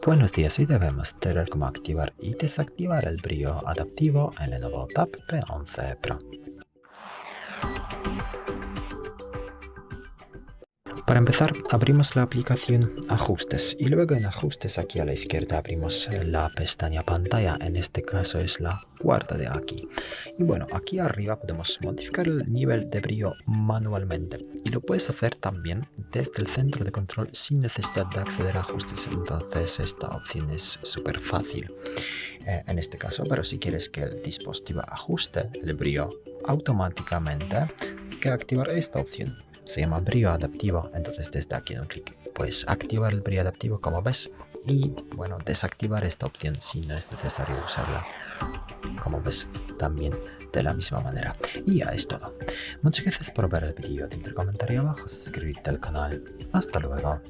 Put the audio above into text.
Buenos días, hoy debemos ver cómo activar y desactivar el brillo adaptivo en LENOVO Tab P11 Pro. Para empezar, abrimos la aplicación Ajustes y luego en Ajustes aquí a la izquierda abrimos la pestaña Pantalla, en este caso es la cuarta de aquí. Y bueno, aquí arriba podemos modificar el nivel de brillo manualmente y lo puedes hacer también desde el centro de control sin necesidad de acceder a Ajustes, entonces esta opción es súper fácil en este caso, pero si quieres que el dispositivo ajuste el brillo automáticamente, hay que activar esta opción. Se llama brillo adaptivo, entonces desde aquí en un clic puedes activar el brillo adaptivo como ves y bueno, desactivar esta opción si no es necesario usarla, como ves también de la misma manera. Y ya es todo. Muchas gracias por ver el vídeo, deja un comentario abajo, suscríbete al canal. Hasta luego.